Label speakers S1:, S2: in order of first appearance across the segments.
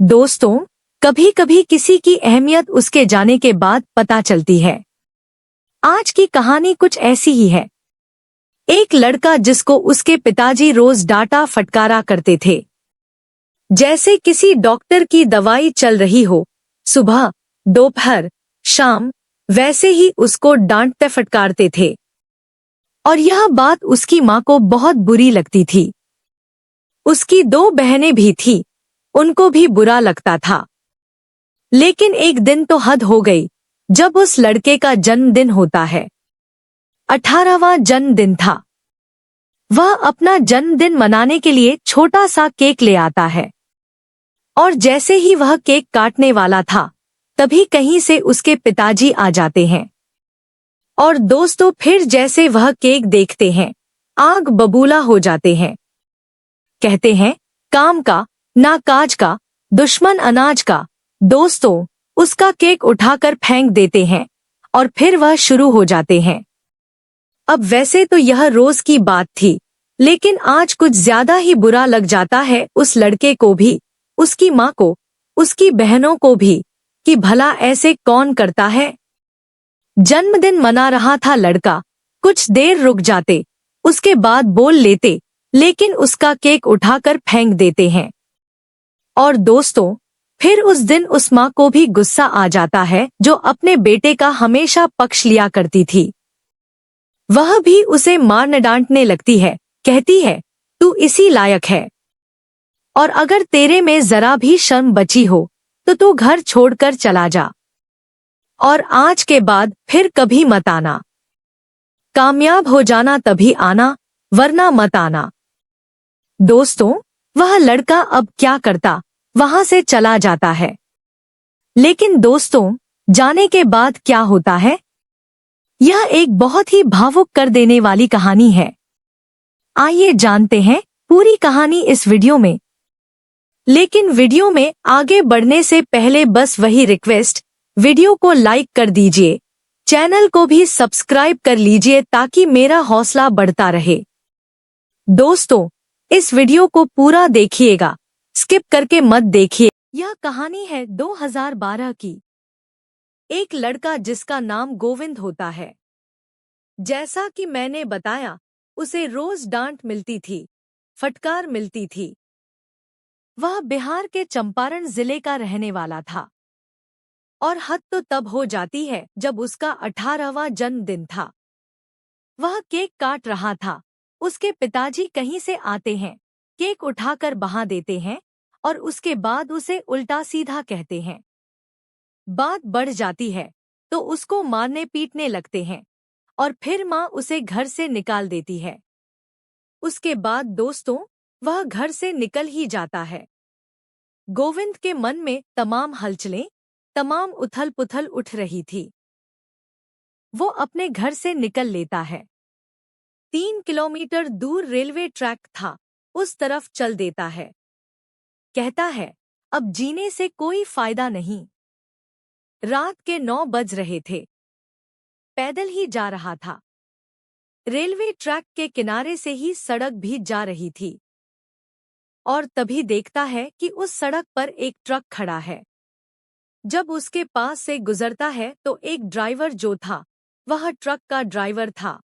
S1: दोस्तों, कभी कभी किसी की अहमियत उसके जाने के बाद पता चलती है। आज की कहानी कुछ ऐसी ही है। एक लड़का जिसको उसके पिताजी रोज डांटा फटकारा करते थे। जैसे किसी डॉक्टर की दवाई चल रही हो, सुबह, दोपहर, शाम, वैसे ही उसको डांटते फटकारते थे। और यह बात उसकी माँ को बहुत बुरी लगती थी। उसकी दो बहनें भी थी, उनको भी बुरा लगता था। लेकिन एक दिन तो हद हो गई, जब उस लड़के का जन्मदिन होता है। 18वां जन्मदिन था। वह अपना जन्मदिन मनाने के लिए छोटा सा केक ले आता है। और जैसे ही वह केक काटने वाला था, तभी कहीं से उसके पिताजी आ जाते हैं। और दोस्तों, फिर जैसे वह केक देखते हैं, आग बबूला हो जाते हैं। कहते हैं, काम का ना काज का, दुश्मन अनाज का। दोस्तों, उसका केक उठाकर फेंक देते हैं और फिर वह शुरू हो जाते हैं। अब वैसे तो यह रोज की बात थी, लेकिन आज कुछ ज्यादा ही बुरा लग जाता है उस लड़के को भी, उसकी माँ को, उसकी बहनों को भी, कि भला ऐसे कौन करता है। जन्मदिन मना रहा था लड़का, कुछ देर रुक जाते, उसके बाद बोल लेते, लेकिन उसका केक उठाकर फेंक देते हैं। और दोस्तों, फिर उस दिन उस माँ को भी गुस्सा आ जाता है जो अपने बेटे का हमेशा पक्ष लिया करती थी। वह भी उसे मारने डांटने लगती है, कहती है, तू इसी लायक है। और अगर तेरे में जरा भी शर्म बची हो तो तू घर छोड़कर चला जा। और आज के बाद फिर कभी मत आना। कामयाब हो जाना तभी आना, वरना मत आना। दोस्तों, वह लड़का अब क्या करता, वहां से चला जाता है। लेकिन दोस्तों, जाने के बाद क्या होता है? यह एक बहुत ही भावुक कर देने वाली कहानी है। आइए जानते हैं पूरी कहानी इस वीडियो में। लेकिन वीडियो में आगे बढ़ने से पहले बस वही रिक्वेस्ट, वीडियो को लाइक कर दीजिए, चैनल को भी सब्सक्राइब कर लीजिए ताकि मेरा हौसला बढ़ता रहे। दोस्तों, इस वीडियो को पूरा देखिएगा, स्किप करके मत देखिए। यह कहानी है 2012 की। एक लड़का जिसका नाम गोविंद होता है। जैसा कि मैंने बताया, उसे रोज डांट मिलती थी, फटकार मिलती थी। वह बिहार के चंपारण जिले का रहने वाला था। और हद तो तब हो जाती है जब उसका 18वां जन्मदिन था। वह केक काट रहा था, उसके पिताजी कहीं से आते हैं, केक उठाकर बहा देते हैं और उसके बाद उसे उल्टा सीधा कहते हैं। बात बढ़ जाती है तो उसको मारने पीटने लगते हैं और फिर माँ उसे घर से निकाल देती है। उसके बाद दोस्तों, वह घर से निकल ही जाता है। गोविंद के मन में तमाम हलचलें, तमाम उथल पुथल उठ रही थी। वो अपने घर से निकल लेता है। 3 किलोमीटर दूर रेलवे ट्रैक था, उस तरफ चल देता है। कहता है, अब जीने से कोई फायदा नहीं। रात के 9 बज रहे थे। पैदल ही जा रहा था। रेलवे ट्रैक के किनारे से ही सड़क भी जा रही थी। और तभी देखता है कि उस सड़क पर एक ट्रक खड़ा है। जब उसके पास से गुजरता है तो एक ड्राइवर जो था, वह ट्रक का ड्राइवर था।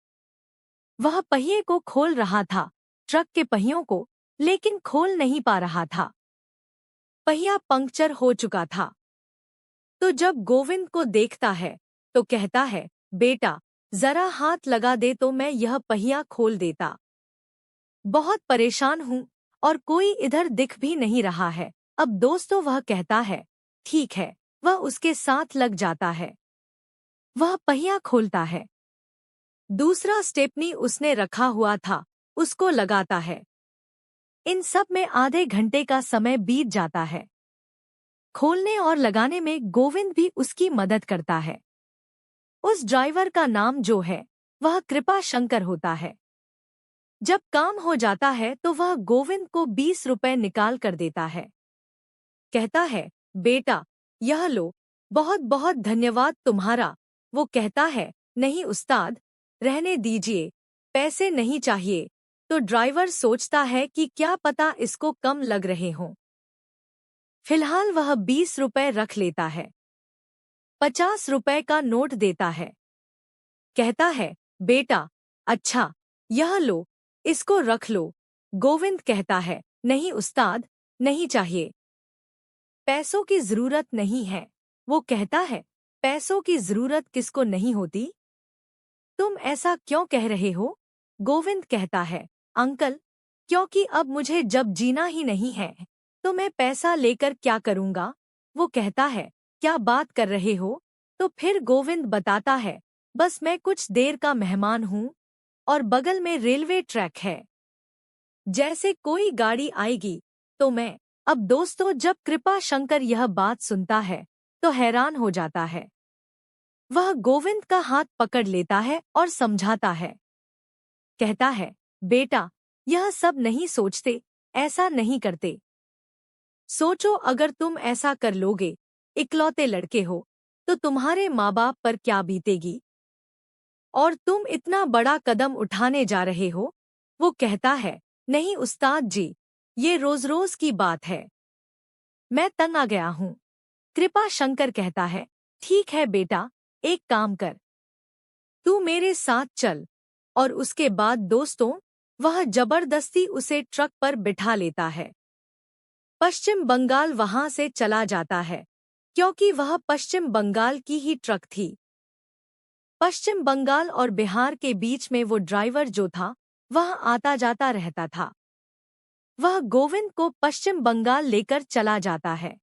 S1: वह पहिए को खोल रहा था, ट्रक के पहियों को, लेकिन खोल नहीं पा रहा था। पहिया पंक्चर हो चुका था। तो जब गोविंद को देखता है तो कहता है, बेटा, जरा हाथ लगा दे तो मैं यह पहिया खोल देता। बहुत परेशान हूँ और कोई इधर दिख भी नहीं रहा है। अब दोस्तों, वह कहता है, ठीक है। वह उसके साथ लग जाता है। वह पहिया खोलता है। दूसरा स्टेपनी उसने रखा हुआ था, उसको लगाता है। इन सब में आधे घंटे का समय बीत जाता है। खोलने और लगाने में गोविंद भी उसकी मदद करता है। उस ड्राइवर का नाम जो है, वह कृपा शंकर होता है। जब काम हो जाता है तो वह गोविंद को 20 रुपए निकाल कर देता है। कहता है, बेटा, यह लो, बहुत बहुत धन्यवाद तुम्हारा। वो कहता है, नहीं उस्ताद, रहने दीजिए, पैसे नहीं चाहिए। तो ड्राइवर सोचता है कि क्या पता इसको कम लग रहे हों। फिलहाल वह 20 रुपए रख लेता है। 50 रुपए का नोट देता है। कहता है, बेटा, अच्छा, यह लो, इसको रख लो। गोविंद कहता है, नहीं उस्ताद, नहीं चाहिए। पैसों की जरूरत नहीं है। वो कहता है, पैसों की जरूरत किसको नहीं होती? तुम ऐसा क्यों कह रहे हो? गोविंद कहता है, अंकल, क्योंकि अब मुझे जब जीना ही नहीं है तो मैं पैसा लेकर क्या करूंगा? वो कहता है, क्या बात कर रहे हो? तो फिर गोविंद बताता है, बस मैं कुछ देर का मेहमान हूँ और बगल में रेलवे ट्रैक है। जैसे कोई गाड़ी आएगी तो मैं। अब दोस्तों, जब कृपा शंकर यह बात सुनता है तो हैरान हो जाता है। वह गोविंद का हाथ पकड़ लेता है और समझाता है। कहता है, बेटा, यह सब नहीं सोचते, ऐसा नहीं करते। सोचो, अगर तुम ऐसा कर लोगे, इकलौते लड़के हो, तो तुम्हारे माँ बाप पर क्या बीतेगी? और तुम इतना बड़ा कदम उठाने जा रहे हो। वो कहता है, नहीं उस्ताद जी, ये रोज रोज की बात है। मैं तंग आ गया हूँ। कृपा शंकर कहता है, ठीक है बेटा, एक काम कर, तू मेरे साथ चल। और उसके बाद दोस्तों, वह जबरदस्ती उसे ट्रक पर बिठा लेता है। पश्चिम बंगाल वहां से चला जाता है, क्योंकि वह पश्चिम बंगाल की ही ट्रक थी। पश्चिम बंगाल और बिहार के बीच में वो ड्राइवर जो था, वह आता जाता रहता था। वह गोविंद को पश्चिम बंगाल लेकर चला जाता है।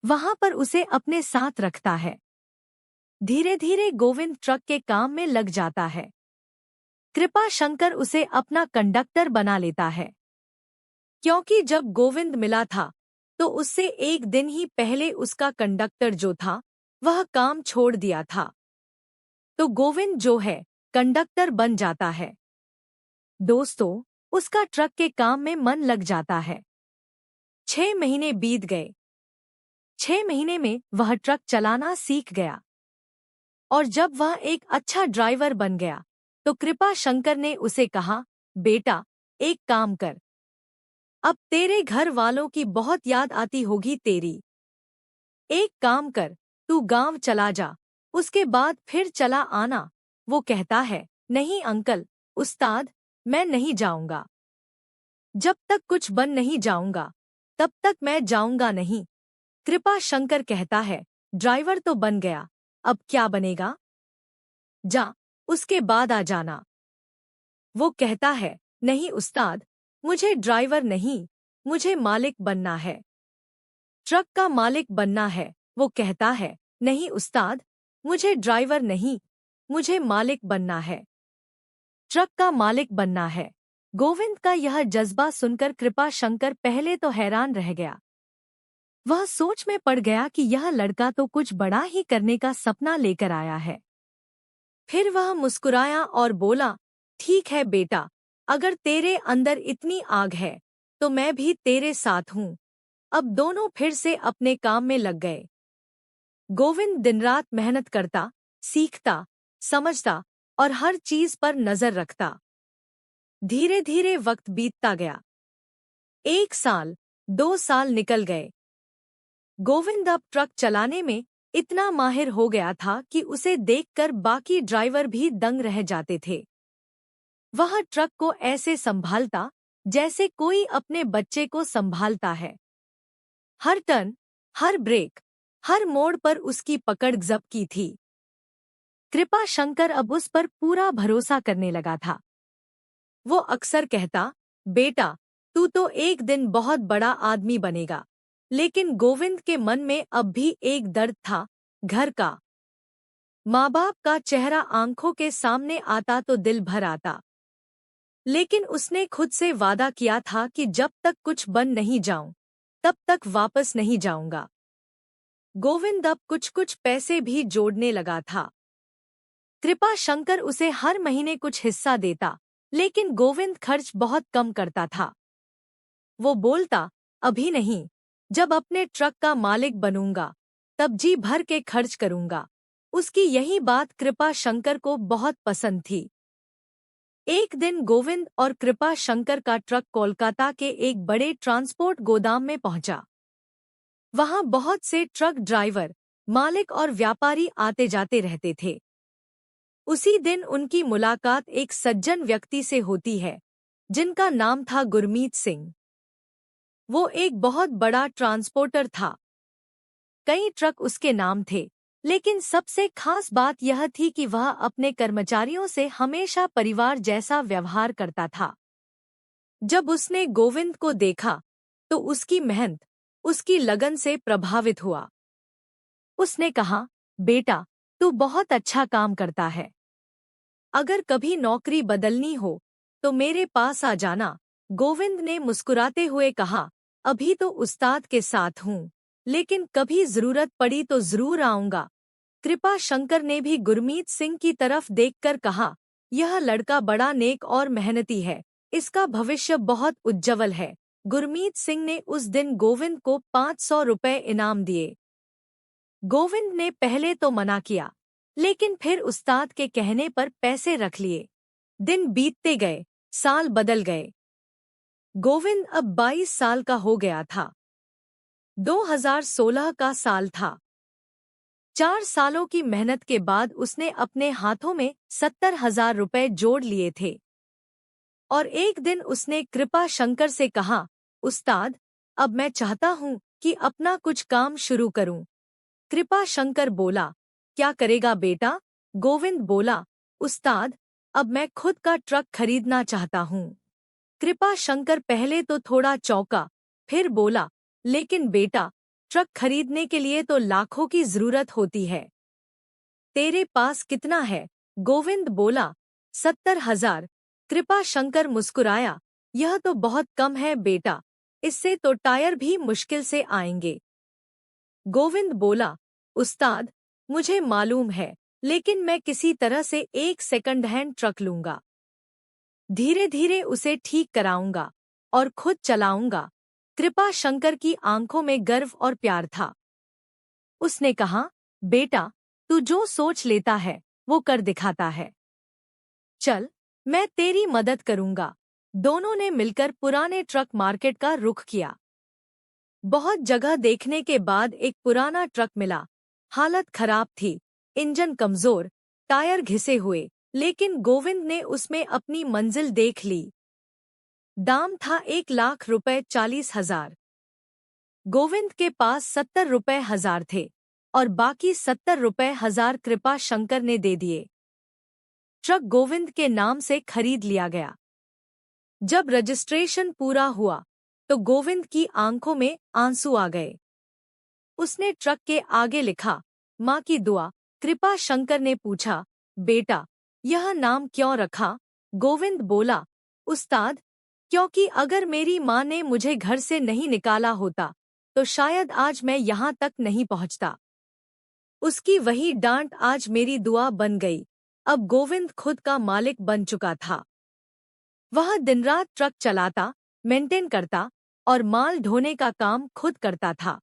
S1: वहां पर उसे अपने साथ रखता है। धीरे धीरे गोविंद ट्रक के काम में लग जाता है। कृपा शंकर उसे अपना कंडक्टर बना लेता है, क्योंकि जब गोविंद मिला था तो उससे एक दिन ही पहले उसका कंडक्टर जो था, वह काम छोड़ दिया था। तो गोविंद जो है, कंडक्टर बन जाता है। दोस्तों, उसका ट्रक के काम में मन लग जाता है। 6 महीने बीत गए। 6 महीने में वह ट्रक चलाना सीख गया। और जब वह एक अच्छा ड्राइवर बन गया तो कृपा शंकर ने उसे कहा, बेटा, एक काम कर, अब तेरे घर वालों की बहुत याद आती होगी तेरी। एक काम कर, तू गांव चला जा, उसके बाद फिर चला आना। वो कहता है, नहीं अंकल, उस्ताद, मैं नहीं जाऊंगा। जब तक कुछ बन नहीं जाऊंगा तब तक मैं जाऊंगा नहीं। कृपा शंकर कहता है, ड्राइवर तो बन गया, अब क्या बनेगा? जा, उसके बाद आ जाना। वो कहता है, नहीं उस्ताद, मुझे ड्राइवर नहीं, मुझे मालिक बनना है। ट्रक का मालिक बनना है। वो कहता है, नहीं उस्ताद, मुझे ड्राइवर नहीं, मुझे मालिक बनना है। ट्रक का मालिक बनना है। गोविंद का यह जज्बा सुनकर कृपा शंकर पहले तो हैरान रह गया। वह सोच में पड़ गया कि यह लड़का तो कुछ बड़ा ही करने का सपना लेकर आया है। फिर वह मुस्कुराया और बोला, ठीक है बेटा, अगर तेरे अंदर इतनी आग है तो मैं भी तेरे साथ हूँ। अब दोनों फिर से अपने काम में लग गए। गोविंद दिनरात मेहनत करता, सीखता, समझता और हर चीज पर नजर रखता। धीरे धीरे वक्त बीतता गया। 1 साल, 2 साल निकल गए। गोविंद अब ट्रक चलाने में इतना माहिर हो गया था कि उसे देखकर बाकी ड्राइवर भी दंग रह जाते थे। वह ट्रक को ऐसे संभालता जैसे कोई अपने बच्चे को संभालता है। हर टर्न, हर ब्रेक, हर मोड़ पर उसकी पकड़ जब्ती थी। कृपा शंकर अब उस पर पूरा भरोसा करने लगा था। वो अक्सर कहता, बेटा, तू तो एक दिन बहुत बड़ा आदमी बनेगा। लेकिन गोविंद के मन में अब भी एक दर्द था, घर का। माँ बाप का चेहरा आंखों के सामने आता तो दिल भर आता। लेकिन उसने खुद से वादा किया था कि जब तक कुछ बन नहीं जाऊं तब तक वापस नहीं जाऊंगा। गोविंद अब कुछ कुछ पैसे भी जोड़ने लगा था। कृपा शंकर उसे हर महीने कुछ हिस्सा देता, लेकिन गोविंद खर्च बहुत कम करता था। वो बोलता, अभी नहीं, जब अपने ट्रक का मालिक बनूंगा तब जी भर के खर्च करूंगा। उसकी यही बात कृपा शंकर को बहुत पसंद थी। एक दिन गोविंद और कृपा शंकर का ट्रक कोलकाता के एक बड़े ट्रांसपोर्ट गोदाम में पहुंचा। वहां बहुत से ट्रक ड्राइवर, मालिक और व्यापारी आते जाते रहते थे। उसी दिन उनकी मुलाकात एक सज्जन व्यक्ति से होती है, जिनका नाम था गुरमीत सिंह। वो एक बहुत बड़ा ट्रांसपोर्टर था। कई ट्रक उसके नाम थे, लेकिन सबसे खास बात यह थी कि वह अपने कर्मचारियों से हमेशा परिवार जैसा व्यवहार करता था। जब उसने गोविंद को देखा, तो उसकी मेहनत, उसकी लगन से प्रभावित हुआ। उसने कहा, बेटा, तू बहुत अच्छा काम करता है। अगर कभी नौकरी बदलनी हो, तो मेरे पास आ जाना। गोविंद ने मुस्कुराते हुए कहा, अभी तो उस्ताद के साथ हूँ, लेकिन कभी जरूरत पड़ी तो जरूर आऊंगा। कृपा शंकर ने भी गुरमीत सिंह की तरफ देखकर कहा, यह लड़का बड़ा नेक और मेहनती है, इसका भविष्य बहुत उज्जवल है। गुरमीत सिंह ने उस दिन गोविंद को 500 रुपए इनाम दिए। गोविंद ने पहले तो मना किया, लेकिन फिर उस्ताद के कहने पर पैसे रख लिए। दिन बीतते गए, साल बदल गए। गोविंद अब 22 साल का हो गया था। 2016 का साल था। 4 सालों की मेहनत के बाद उसने अपने हाथों में 70,000 रुपए जोड़ लिए थे। और एक दिन उसने कृपा शंकर से कहा, उस्ताद, अब मैं चाहता हूँ कि अपना कुछ काम शुरू करूँ। कृपा शंकर बोला, क्या करेगा बेटा? गोविंद बोला, उस्ताद, अब मैं खुद का ट्रक खरीदना चाहता हूँ। कृपा शंकर पहले तो थोड़ा चौंका, फिर बोला, लेकिन बेटा, ट्रक खरीदने के लिए तो लाखों की जरूरत होती है। तेरे पास कितना है? गोविंद बोला, 70,000। कृपा शंकर मुस्कुराया, यह तो बहुत कम है बेटा, इससे तो टायर भी मुश्किल से आएंगे। गोविंद बोला, उस्ताद, मुझे मालूम है, लेकिन मैं किसी तरह से एक सेकंड हैंड ट्रक लूंगा। धीरे धीरे उसे ठीक कराऊंगा और खुद चलाऊंगा। कृपा शंकर की आंखों में गर्व और प्यार था। उसने कहा, बेटा, तू जो सोच लेता है, वो कर दिखाता है। चल, मैं तेरी मदद करूंगा। दोनों ने मिलकर पुराने ट्रक मार्केट का रुख किया। बहुत जगह देखने के बाद एक पुराना ट्रक मिला। हालत खराब थी, इंजन कमजोर, टायर घिसे हुए, लेकिन गोविंद ने उसमें अपनी मंजिल देख ली। दाम था 1,00,000 रुपए 40,000। गोविंद के पास 70 रुपए हजार थे और बाकी 70 रुपए हजार कृपा शंकर ने दे दिए। ट्रक गोविंद के नाम से खरीद लिया गया। जब रजिस्ट्रेशन पूरा हुआ, तो गोविंद की आंखों में आंसू आ गए। उसने ट्रक के आगे लिखा, माँ की दुआ। कृपा शंकर ने पूछा, बेटा, यह नाम क्यों रखा? गोविंद बोला, उस्ताद, क्योंकि अगर मेरी माँ ने मुझे घर से नहीं निकाला होता, तो शायद आज मैं यहाँ तक नहीं पहुँचता। उसकी वही डांट आज मेरी दुआ बन गई। अब गोविंद खुद का मालिक बन चुका था। वह दिन रात ट्रक चलाता, मेंटेन करता और माल ढोने का काम खुद करता था।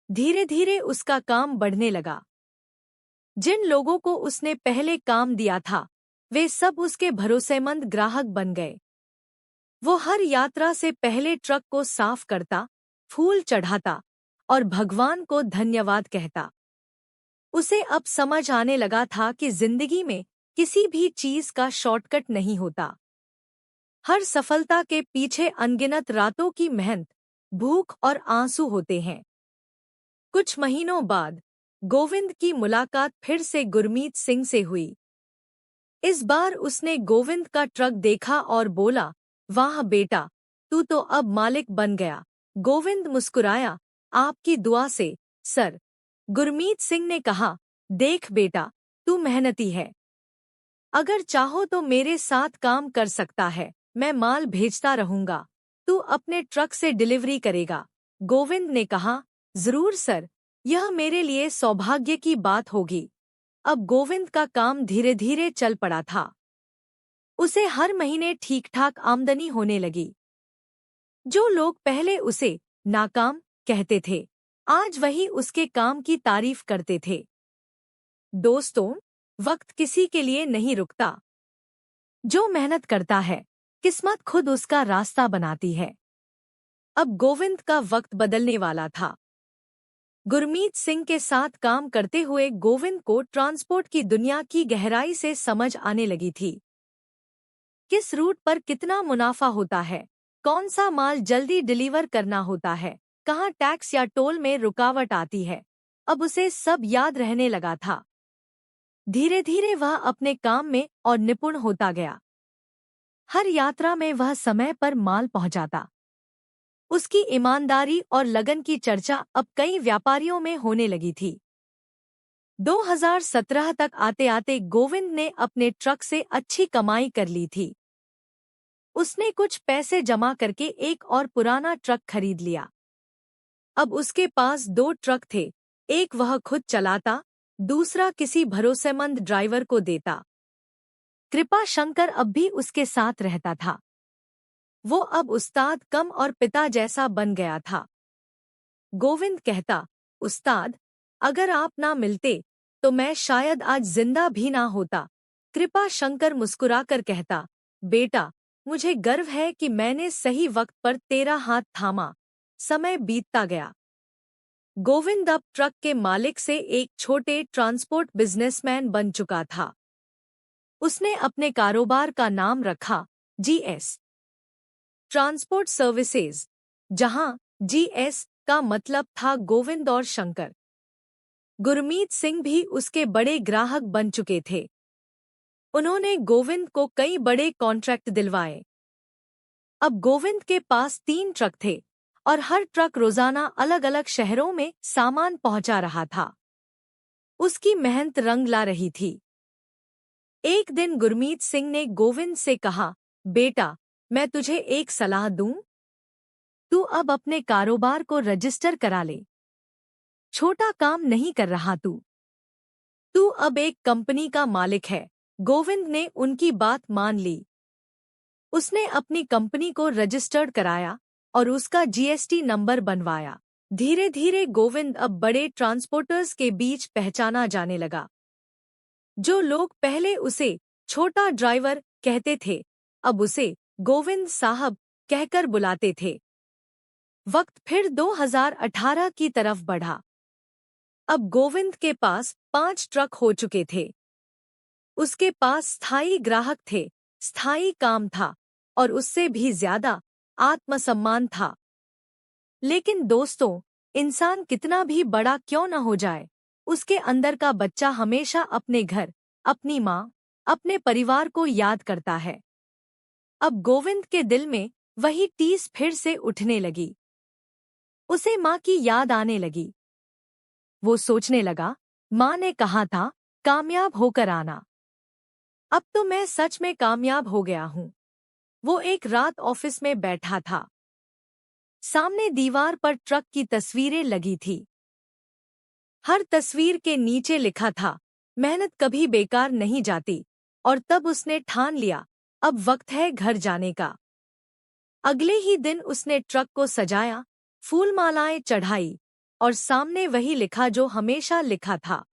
S1: धीरे धीरे उसका काम बढ़ने लगा। जिन लोगों को उसने पहले काम दिया था, वे सब उसके भरोसेमंद ग्राहक बन गए। वो हर यात्रा से पहले ट्रक को साफ करता, फूल चढ़ाता और भगवान को धन्यवाद कहता। उसे अब समझ आने लगा था कि जिंदगी में किसी भी चीज का शॉर्टकट नहीं होता। हर सफलता के पीछे अनगिनत रातों की मेहनत, भूख और आंसू होते हैं। कुछ महीनों बाद गोविंद की मुलाकात फिर से गुरमीत सिंह से हुई। इस बार उसने गोविंद का ट्रक देखा और बोला, वाह बेटा, तू तो अब मालिक बन गया। गोविंद मुस्कुराया, आपकी दुआ से, सर। गुरमीत सिंह ने कहा, देख बेटा, तू मेहनती है। अगर चाहो तो मेरे साथ काम कर सकता है। मैं माल भेजता रहूंगा, तू अपने ट्रक से डिलीवरी करेगा। गोविंद ने कहा, जरूर सर, यह मेरे लिए सौभाग्य की बात होगी। अब गोविंद का काम धीरे धीरे चल पड़ा था। उसे हर महीने ठीक ठाक आमदनी होने लगी। जो लोग पहले उसे नाकाम कहते थे, आज वही उसके काम की तारीफ करते थे। दोस्तों, वक्त किसी के लिए नहीं रुकता। जो मेहनत करता है, किस्मत खुद उसका रास्ता बनाती है। अब गोविंद का वक्त बदलने वाला था। गुरमीत सिंह के साथ काम करते हुए गोविंद को ट्रांसपोर्ट की दुनिया की गहराई से समझ आने लगी थी। किस रूट पर कितना मुनाफा होता है, कौन सा माल जल्दी डिलीवर करना होता है, कहाँ टैक्स या टोल में रुकावट आती है, अब उसे सब याद रहने लगा था। धीरे धीरे वह अपने काम में और निपुण होता गया। हर यात्रा में वह समय पर माल पहुंचाता। उसकी ईमानदारी और लगन की चर्चा अब कई व्यापारियों में होने लगी थी। 2017 तक आते आते गोविंद ने अपने ट्रक से अच्छी कमाई कर ली थी। उसने कुछ पैसे जमा करके एक और पुराना ट्रक खरीद लिया। अब उसके पास 2 ट्रक थे, एक वह खुद चलाता, दूसरा किसी भरोसेमंद ड्राइवर को देता। कृपा शंकर अब भी उसके साथ रहता था। वो अब उस्ताद कम और पिता जैसा बन गया था। गोविंद कहता, उस्ताद, अगर आप ना मिलते तो मैं शायद आज जिंदा भी ना होता। कृपा शंकर मुस्कुराकर कहता, बेटा, मुझे गर्व है कि मैंने सही वक्त पर तेरा हाथ थामा। समय बीतता गया। गोविंद अब ट्रक के मालिक से एक छोटे ट्रांसपोर्ट बिजनेसमैन बन चुका था। उसने अपने कारोबार का नाम रखा जीएस ट्रांसपोर्ट सर्विसेज, जहां जीएस का मतलब था गोविंद और शंकर। गुरमीत सिंह भी उसके बड़े ग्राहक बन चुके थे। उन्होंने गोविंद को कई बड़े कॉन्ट्रैक्ट दिलवाए। अब गोविंद के पास 3 ट्रक थे और हर ट्रक रोजाना अलग अलग शहरों में सामान पहुंचा रहा था। उसकी मेहनत रंग ला रही थी। एक दिन गुरमीत सिंह ने गोविंद से कहा, बेटा, मैं तुझे एक सलाह दूं? तू अब अपने कारोबार को रजिस्टर करा ले। छोटा काम नहीं कर रहा तू। तू अब एक कंपनी का मालिक है। गोविंद ने उनकी बात मान ली। उसने अपनी कंपनी को रजिस्टर्ड कराया और उसका जीएसटी नंबर बनवाया। धीरे धीरे गोविंद अब बड़े ट्रांसपोर्टर्स के बीच पहचाना जाने लगा। जो लोग पहले उसे छोटा ड्राइवर कहते थे, अब उसे गोविंद साहब कहकर बुलाते थे। वक्त फिर 2018 की तरफ बढ़ा। अब गोविंद के पास 5 ट्रक हो चुके थे। उसके पास स्थायी ग्राहक थे, स्थायी काम था और उससे भी ज्यादा आत्मसम्मान था। लेकिन दोस्तों, इंसान कितना भी बड़ा क्यों न हो जाए, उसके अंदर का बच्चा हमेशा अपने घर, अपनी माँ, अपने परिवार को याद करता है। अब गोविंद के दिल में वही टीस फिर से उठने लगी। उसे माँ की याद आने लगी। वो सोचने लगा, माँ ने कहा था कामयाब होकर आना। अब तो मैं सच में कामयाब हो गया हूँ। वो एक रात ऑफिस में बैठा था। सामने दीवार पर ट्रक की तस्वीरें लगी थी। हर तस्वीर के नीचे लिखा था, मेहनत कभी बेकार नहीं जाती। और तब उसने ठान लिया, अब वक्त है घर जाने का। अगले ही दिन उसने ट्रक को सजाया, फूलमालाएं चढ़ाई और सामने वही लिखा जो हमेशा लिखा था,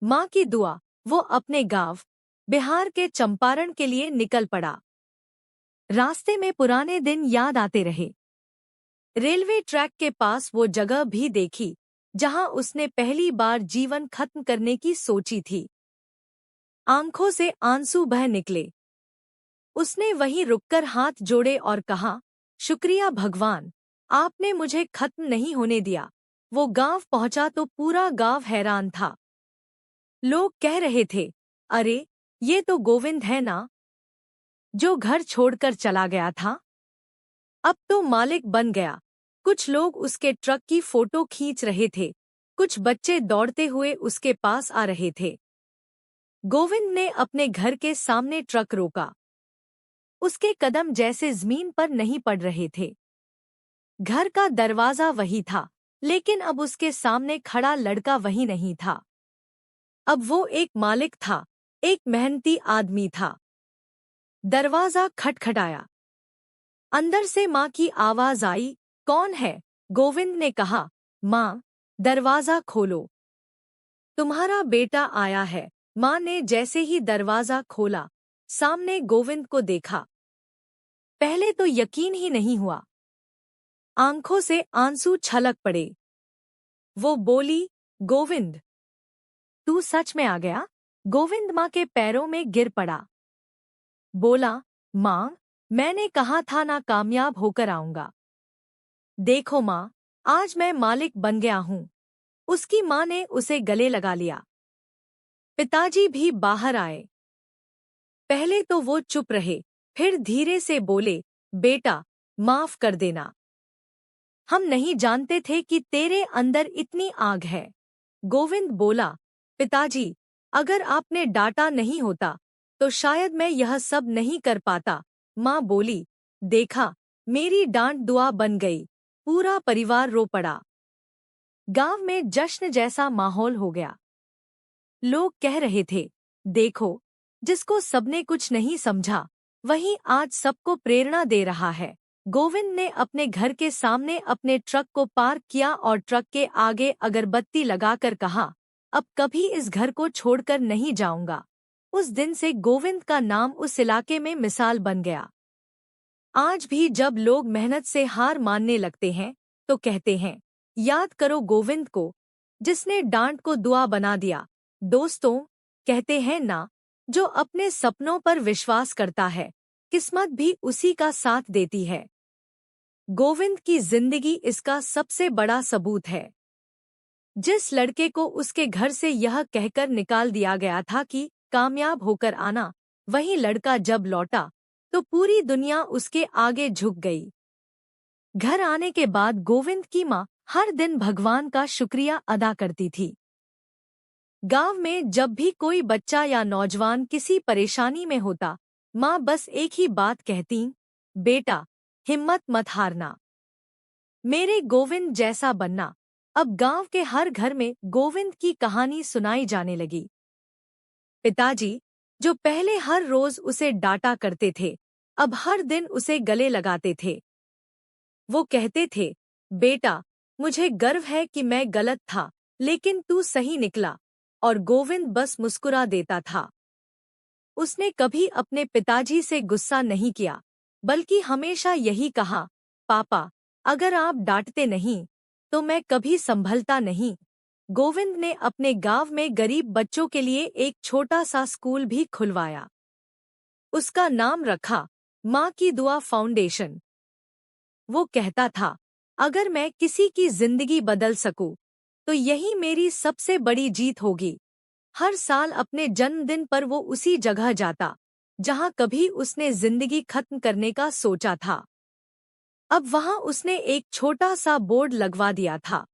S1: माँ की दुआ। वो अपने गांव बिहार के चंपारण के लिए निकल पड़ा। रास्ते में पुराने दिन याद आते रहे। रेलवे ट्रैक के पास वो जगह भी देखी जहां उसने पहली बार जीवन खत्म करने की सोची थी। आंखों से आंसू बह निकले। उसने वहीं रुककर हाथ जोड़े और कहा, शुक्रिया भगवान, आपने मुझे खत्म नहीं होने दिया। वो गांव पहुंचा तो पूरा गांव हैरान था। लोग कह रहे थे, अरे, ये तो गोविंद है ना, जो घर छोड़कर चला गया था। अब तो मालिक बन गया। कुछ लोग उसके ट्रक की फोटो खींच रहे थे, कुछ बच्चे दौड़ते हुए उसके पास आ रहे थे। गोविंद ने अपने घर के सामने ट्रक रोका। उसके कदम जैसे जमीन पर नहीं पड़ रहे थे। घर का दरवाजा वही था, लेकिन अब उसके सामने खड़ा लड़का वही नहीं था। अब वो एक मालिक था, एक मेहनती आदमी था। दरवाजा खटखटाया। अंदर से माँ की आवाज आई, कौन है? गोविंद ने कहा, माँ, दरवाजा खोलो, तुम्हारा बेटा आया है। माँ ने जैसे ही दरवाजा खोला, सामने गोविंद को देखा। पहले तो यकीन ही नहीं हुआ। आंखों से आंसू छलक पड़े। वो बोली, गोविंद, तू सच में आ गया? गोविंद माँ के पैरों में गिर पड़ा। बोला, माँ, मैंने कहा था ना कामयाब होकर आऊंगा। देखो माँ, आज मैं मालिक बन गया हूँ। उसकी माँ ने उसे गले लगा लिया। पिताजी भी बाहर आए। पहले तो वो चुप रहे, फिर धीरे से बोले, बेटा, माफ कर देना। हम नहीं जानते थे कि तेरे अंदर इतनी आग है। गोविंद बोला, पिताजी, अगर आपने डांटा नहीं होता तो शायद मैं यह सब नहीं कर पाता। माँ बोली, देखा, मेरी डांट दुआ बन गई। पूरा परिवार रो पड़ा। गांव में जश्न जैसा माहौल हो गया। लोग कह रहे थे, देखो, जिसको सबने कुछ नहीं समझा वही आज सबको प्रेरणा दे रहा है। गोविंद ने अपने घर के सामने अपने ट्रक को पार्क किया और ट्रक के आगे अगरबत्ती लगाकर कहा, अब कभी इस घर को छोड़कर नहीं जाऊंगा। उस दिन से गोविंद का नाम उस इलाके में मिसाल बन गया। आज भी जब लोग मेहनत से हार मानने लगते हैं तो कहते हैं, याद करो गोविंद को, जिसने डांट को दुआ बना दिया। दोस्तों, कहते हैं ना, जो अपने सपनों पर विश्वास करता है किस्मत भी उसी का साथ देती है। गोविंद की जिंदगी इसका सबसे बड़ा सबूत है। जिस लड़के को उसके घर से यह कहकर निकाल दिया गया था कि कामयाब होकर आना, वही लड़का जब लौटा तो पूरी दुनिया उसके आगे झुक गई। घर आने के बाद गोविंद की माँ हर दिन भगवान का शुक्रिया अदा करती थी। गांव में जब भी कोई बच्चा या नौजवान किसी परेशानी में होता, माँ बस एक ही बात कहती, बेटा, हिम्मत मत हारना, मेरे गोविंद जैसा बनना। अब गांव के हर घर में गोविंद की कहानी सुनाई जाने लगी। पिताजी, जो पहले हर रोज उसे डांटा करते थे, अब हर दिन उसे गले लगाते थे। वो कहते थे, बेटा, मुझे गर्व है कि मैं गलत था, लेकिन तू सही निकला। और गोविंद बस मुस्कुरा देता था। उसने कभी अपने पिताजी से गुस्सा नहीं किया, बल्कि हमेशा यही कहा, पापा, अगर आप डांटते नहीं तो मैं कभी संभलता नहीं। गोविंद ने अपने गांव में गरीब बच्चों के लिए एक छोटा सा स्कूल भी खुलवाया। उसका नाम रखा, माँ की दुआ फाउंडेशन। वो कहता था, अगर मैं किसी की जिंदगी बदल सकूं, तो यही मेरी सबसे बड़ी जीत होगी। हर साल अपने जन्मदिन पर वो उसी जगह जाता, जहां कभी उसने जिंदगी खत्म करने का सोचा था। अब वहां उसने एक छोटा सा बोर्ड लगवा दिया था,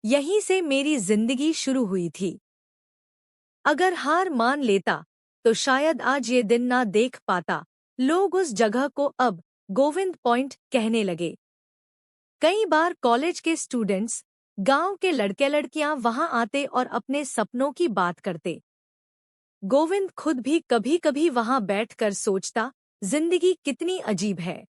S1: यहीं से मेरी जिंदगी शुरू हुई थी। अगर हार मान लेता, तो शायद आज ये दिन ना देख पाता। लोग उस जगह को अब गोविंद पॉइंट कहने लगे। कई बार कॉलेज के स्टूडेंट्स, गांव के लड़के लड़कियां वहां आते और अपने सपनों की बात करते। गोविंद खुद भी कभी कभी वहां बैठकर सोचता, जिंदगी कितनी अजीब है।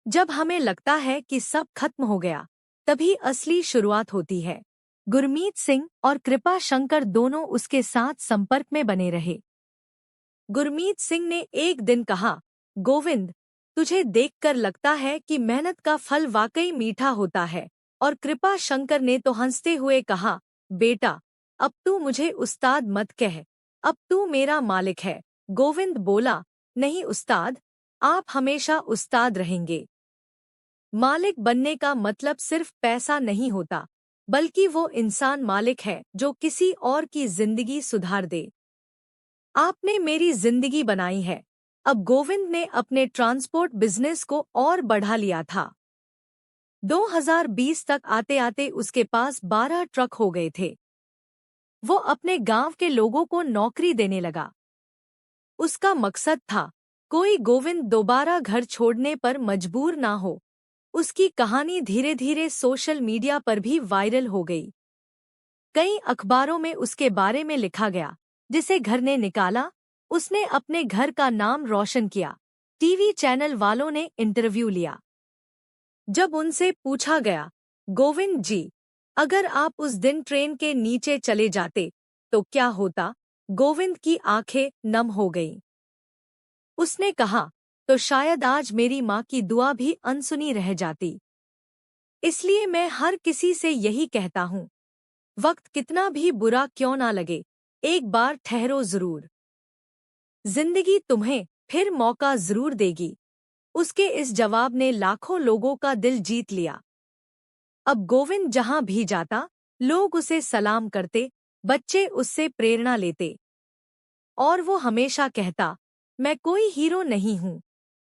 S1: जब हमें लगता है कि सब खत्म हो गया, तभी असली शुरुआत होती है। गुरमीत सिंह और कृपा शंकर दोनों उसके साथ संपर्क में बने रहे। गुरमीत सिंह ने एक दिन कहा, गोविंद, तुझे देखकर लगता है कि मेहनत का फल वाकई मीठा होता है। और कृपा शंकर ने तो हंसते हुए कहा, बेटा, अब तू मुझे उस्ताद मत कह, अब तू मेरा मालिक है। गोविंद बोला, नहीं उस्ताद, आप हमेशा उस्ताद रहेंगे। मालिक बनने का मतलब सिर्फ पैसा नहीं होता, बल्कि वो इंसान मालिक है जो किसी और की जिंदगी सुधार दे। आपने मेरी जिंदगी बनाई है। अब गोविंद ने अपने ट्रांसपोर्ट बिजनेस को और बढ़ा लिया था। 2020 तक आते आते उसके पास 12 ट्रक हो गए थे। वो अपने गांव के लोगों को नौकरी देने लगा। उसका मकसद था, कोई गोविंद दोबारा घर छोड़ने पर मजबूर ना हो। उसकी कहानी धीरे धीरे सोशल मीडिया पर भी वायरल हो गई। कई अखबारों में उसके बारे में लिखा गया, जिसे घर ने निकाला, उसने अपने घर का नाम रोशन किया। टीवी चैनल वालों ने इंटरव्यू लिया। जब उनसे पूछा गया, गोविंद जी, अगर आप उस दिन ट्रेन के नीचे चले जाते तो क्या होता? गोविंद की आंखें नम हो गईं। उसने कहा, तो शायद आज मेरी माँ की दुआ भी अनसुनी रह जाती। इसलिए मैं हर किसी से यही कहता हूँ, वक्त कितना भी बुरा क्यों ना लगे, एक बार ठहरो जरूर। जिंदगी तुम्हें फिर मौका जरूर देगी। उसके इस जवाब ने लाखों लोगों का दिल जीत लिया। अब गोविंद जहां भी जाता, लोग उसे सलाम करते, बच्चे उससे प्रेरणा लेते। और वो हमेशा कहता, मैं कोई हीरो नहीं हूँ,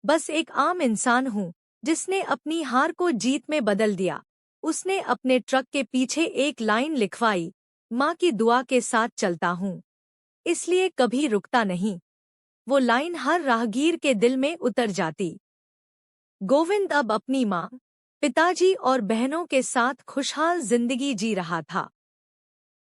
S1: बस एक आम इंसान हूँ जिसने अपनी हार को जीत में बदल दिया। उसने अपने ट्रक के पीछे एक लाइन लिखवाई, माँ की दुआ के साथ चलता हूँ, इसलिए कभी रुकता नहीं। वो लाइन हर राहगीर के दिल में उतर जाती। गोविंद अब अपनी माँ, पिताजी और बहनों के साथ खुशहाल जिंदगी जी रहा था।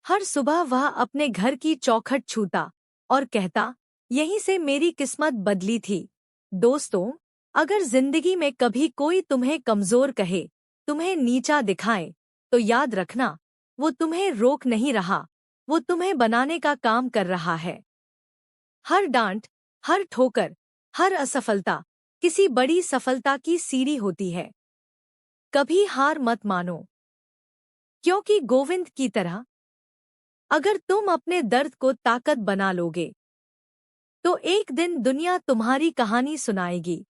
S1: हर सुबह वह अपने घर की चौखट छूता और कहता, यहीं से मेरी किस्मत बदली थी। दोस्तों, अगर जिंदगी में कभी कोई तुम्हें कमजोर कहे, तुम्हें नीचा दिखाए, तो याद रखना, वो तुम्हें रोक नहीं रहा, वो तुम्हें बनाने का काम कर रहा है। हर डांट, हर ठोकर, हर असफलता किसी बड़ी सफलता की सीढ़ी होती है। कभी हार मत मानो, क्योंकि गोविंद की तरह अगर तुम अपने दर्द को ताकत बना लोगे, तो एक दिन दुनिया तुम्हारी कहानी सुनाएगी।